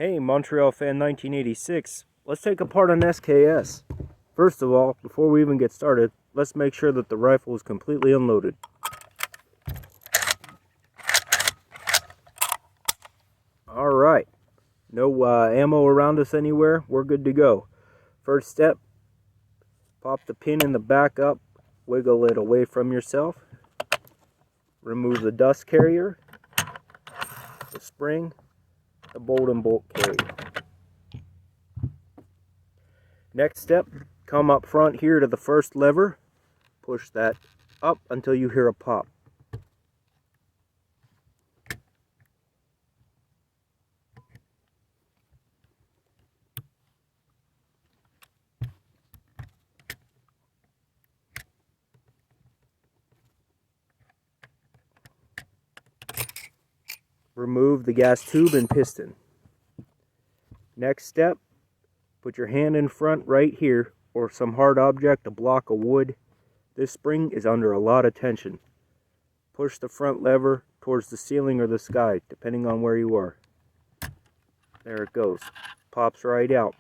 Hey, Montreal fan 1986. Let's take apart an SKS. First of all, before we even get started, let's make sure that the rifle is completely unloaded. Alright, no ammo around us anywhere, we're good to go. First step, pop the pin in the back up, wiggle it away from yourself, remove the dust carrier, the spring, the bolt and bolt carrier. Next step, come up front here to the first lever, push that up until you hear a pop. Remove the gas tube and piston. Next step, put your hand in front right here or some hard object, a block of wood. This spring is under a lot of tension. Push the front lever towards the ceiling or the sky, depending on where you are. There it goes. Pops right out.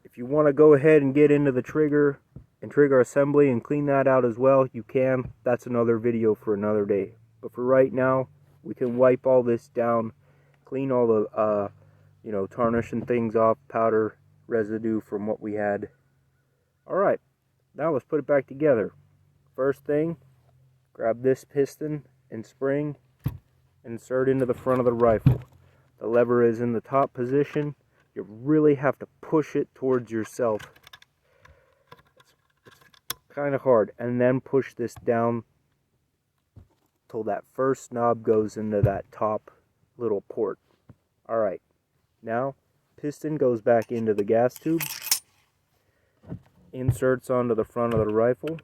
If you want to go ahead and get into the trigger and trigger assembly and clean that out as well, you can. That's another video for another day. But for right now, we can wipe all this down, clean all the tarnish and things off, powder, residue from what we had. Alright, now let's put it back together. First thing, grab this piston and spring, insert into the front of the rifle. The lever is in the top position. You really have to push it towards yourself. It's kind of hard. And then push this down till that first knob goes into that top little port. Alright, now piston goes back into the gas tube, inserts onto the front of the rifle,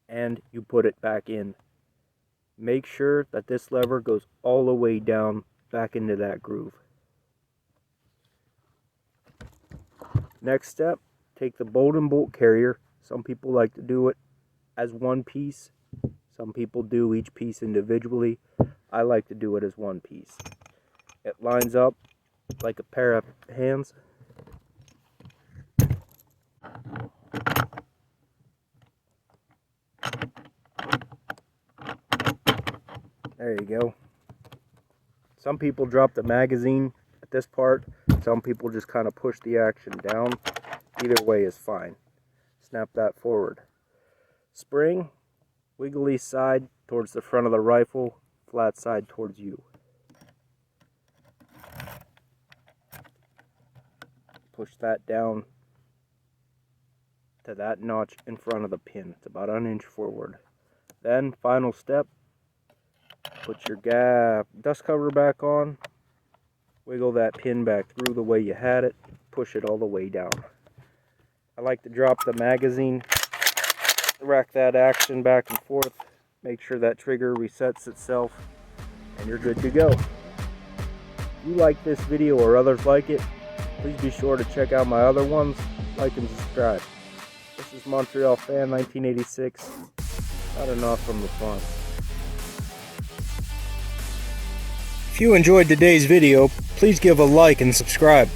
and you put it back in. Make sure that this lever goes all the way down back into that groove. Next step, take the bolt and bolt carrier. Some people like to do it as one piece. Some people do each piece individually. I like to do it as one piece. It lines up like a pair of hands. There you go. Some people drop the magazine at this part. Some people just kind of push the action down. Either way is fine. Snap that forward. Spring, wiggly side towards the front of the rifle, flat side towards you. Push that down to that notch in front of the pin. It's about an inch forward. Then, final step, put your dust cover back on. Wiggle that pin back through the way you had it. Push it all the way down. I like to drop the magazine, rack that action back and forth, make sure that trigger resets itself, and you're good to go. If you like this video or others like it, please be sure to check out my other ones, like and subscribe. This is Montreal fan 1986. Not enough from the fun. If you enjoyed today's video, please give a like and subscribe.